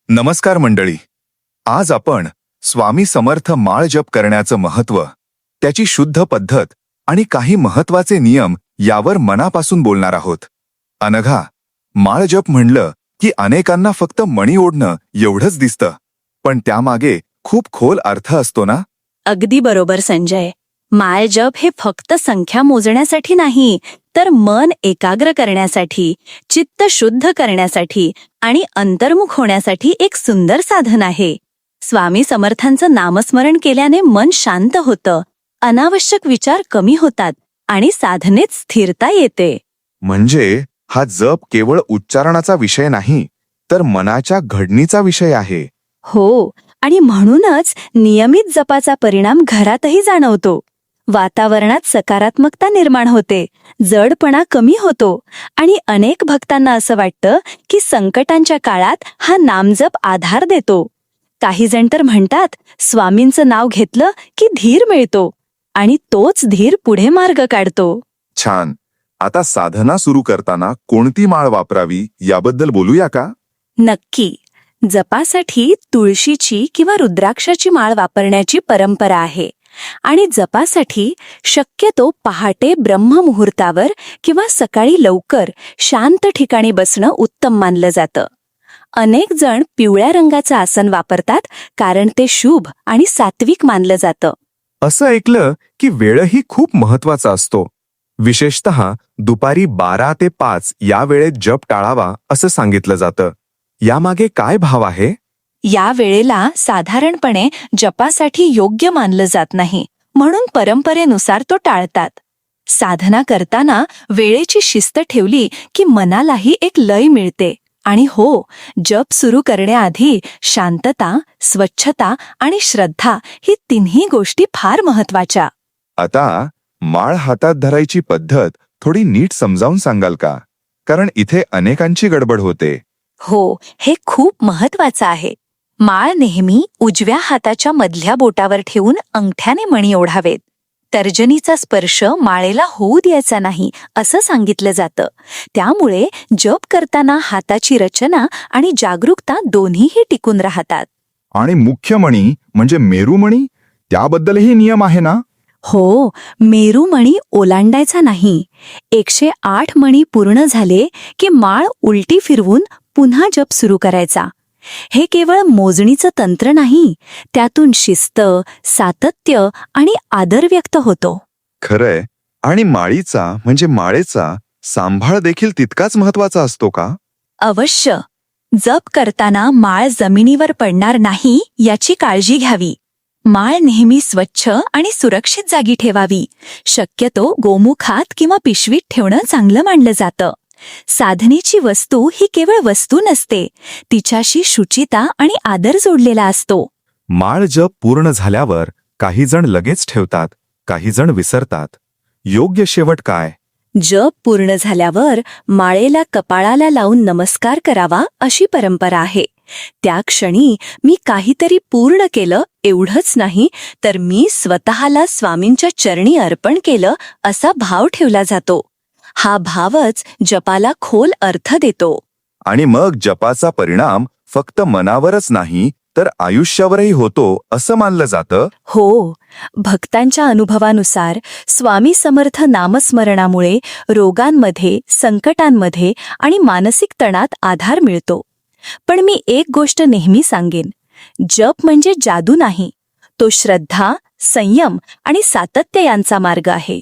नमस्कार मंडळी. आज आपण स्वामी समर्थ माळ जप करण्याचं महत्त्व, त्याची शुद्ध पद्धत आणि काही महत्त्वाचे नियम यावर मनापासून बोलणार आहोत. अनघा, माळ जप म्हणलं की अनेकांना फक्त मणी ओढणं एवढंच दिसतं, पण त्यामागे खूप खोल अर्थ असतो ना? अगदी बरोबर संजय. माळ जप हे फक्त संख्या मोजण्यासाठी नाही, तर मन एकाग्र करण्यासाठी, चित्त शुद्ध करण्यासाठी आणि अंतर्मुख होण्यासाठी एक सुंदर साधन आहे. स्वामी समर्थांचं नामस्मरण केल्याने मन शांत होतं, अनावश्यक विचार कमी होतात आणि साधनेत स्थिरता येते. म्हणजे हा जप केवळ उच्चारणाचा विषय नाही, तर मनाच्या घडणीचा विषय आहे. हो, आणि म्हणूनच नियमित जपाचा परिणाम घरातही जाणवतो. वातावरणात सकारात्मकता निर्माण होते, जडपणा कमी होतो आणि अनेक भक्तांना असं वाटतं की संकटांच्या काळात हा नामजप आधार देतो. काही जण तर म्हणतात, स्वामींचं नाव घेतलं की धीर मिळतो आणि तोच धीर पुढे मार्ग काढतो. छान. आता साधना सुरू करताना कोणती माळ वापरावी याबद्दल बोलूया का? नक्की. जपासाठी तुळशीची किंवा रुद्राक्षाची माळ वापरण्याची परंपरा आहे आणि जपासाठी शक्यतो पहाटे ब्रह्ममुहूर्तावर किंवा सकाळी लवकर शांत ठिकाणी बसणं उत्तम मानलं जातं. अनेक जण पिवळ्या रंगाचं आसन वापरतात, कारण ते शुभ आणि सात्विक मानलं जातं. असं ऐकलं की वेळही खूप महत्वाचा असतो. विशेषतः दुपारी 12 ते 5 या वेळेत जप टाळावा असं सांगितलं जातं. यामागे काय भाव आहे? या वेळेला साधारणपणे जपासाठी योग्य मानलं जात नाही, म्हणून परंपरेनुसार तो टाळतात. साधना करताना वेळेची शिस्त ठेवली की मनालाही एक लय मिळते. आणि हो, जप सुरू करण्याआधी शांतता, स्वच्छता आणि श्रद्धा ही तिन्ही गोष्टी फार महत्वाच्या. आता माळ हातात धरायची पद्धत थोडी नीट समजावून सांगाल का? कारण इथे अनेकांची गडबड होते. हो, हे खूप महत्वाचं आहे. माळ नेहमी उजव्या हाताच्या मधल्या बोटावर ठेवून अंगठ्याने मणी ओढावेत. तर्जनीचा स्पर्श माळेला होऊ द्यायचा नाही असं सांगितलं जातं. त्यामुळे जप करताना हाताची रचना आणि जागरूकता दोन्हीही टिकून राहतात. आणि मुख्य मणी म्हणजे मेरूमणी, त्याबद्दलही नियम आहे ना? हो, मेरूमणी ओलांडायचा नाही. 108 मणी पूर्ण झाले की माळ उलटी फिरवून पुन्हा जप सुरू करायचा. हे केवळ मोजणीचं तंत्र नाही, त्यातून शिस्त, सातत्य आणि आदर व्यक्त होतो. खरंय. आणि माळीचा म्हणजे माळेचा सांभाळ देखील तितकाच महत्वाचा असतो का? अवश्य. जप करताना माळ जमिनीवर पडणार नाही याची काळजी घ्यावी. माळ नेहमी स्वच्छ आणि सुरक्षित जागी ठेवावी. शक्यतो गोमुखात किंवा पिशवीत ठेवणं चांगलं मानलं जातं. साधनेची वस्तू ही केवळ वस्तू नसते, तिच्याशी शुचिता आणि आदर जोडलेला असतो. माळ जप पूर्ण झाल्यावर काही जण लगेच ठेवतात, काही जण विसरतात. योग्य शेवट काय? जप पूर्ण झाल्यावर माळेला कपाळाला लावून नमस्कार करावा अशी परंपरा आहे. त्या क्षणी मी काहीतरी पूर्ण केलं एवढंच नाही, तर मी स्वतःला स्वामींच्या चरणी अर्पण केलं असा भाव ठेवला जातो. हा भावच जपाला खोल अर्थ देतो. आणि मग जपाचा परिणाम फक्त मनावरच नाही, तर आयुष्यावरही होतो असं मानलं जातं. हो, भक्तांच्या अनुभवानुसार स्वामी समर्थ नामस्मरणामुळे रोगांमध्ये, संकटांमध्ये आणि मानसिक तणात आधार मिळतो. पण मी एक गोष्ट नेहमी सांगेन, जप म्हणजे जादू नाही, तो श्रद्धा, संयम आणि सातत्य यांचा मार्ग आहे.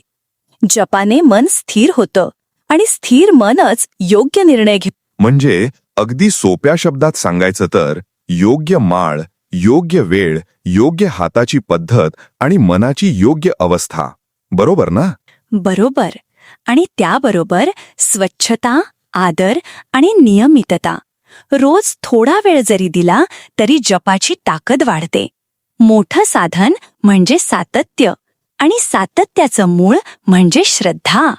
जपाने मन स्थिर होतं आणि स्थिर मनच योग्य निर्णय घेतं. म्हणजे अगदी सोप्या शब्दात सांगायचं तर योग्य माळ, योग्य वेळ, योग्य हाताची पद्धत आणि मनाची योग्य अवस्था. बरोबर ना? बरोबर. आणि त्याबरोबर स्वच्छता, आदर आणि नियमितता. रोज थोडा वेळ जरी दिला तरी जपाची ताकद वाढते. मोठं साधन म्हणजे सातत्य, आणि सातत्याचं मूळ म्हणजे श्रद्धा.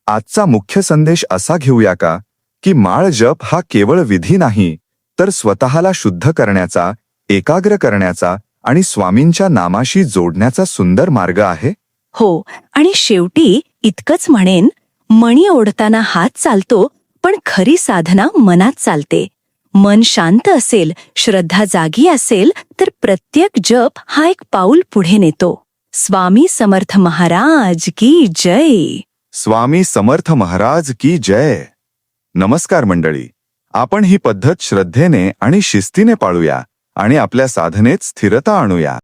आजचा मुख्य संदेश असा घेऊया का, की माळ जप हा केवळ विधी नाही, तर स्वतःला शुद्ध करण्याचा, एकाग्र करण्याचा आणि स्वामींच्या नामाशी जोडण्याचा सुंदर मार्ग आहे. हो, आणि शेवटी इतकंच म्हणेन, मणी ओढताना हात चालतो, पण खरी साधना मनात चालते. मन शांत असेल, श्रद्धा जागी असेल तर प्रत्येक जप हा एक पाऊल पुढे नेतो. स्वामी समर्थ महाराज की जय. स्वामी समर्थ महाराज की जय. नमस्कार मंडळी. आपण ही पद्धत श्रद्धेने आणि शिस्तीने पाळूया आणि आपल्या साधनेत स्थिरता आणूया.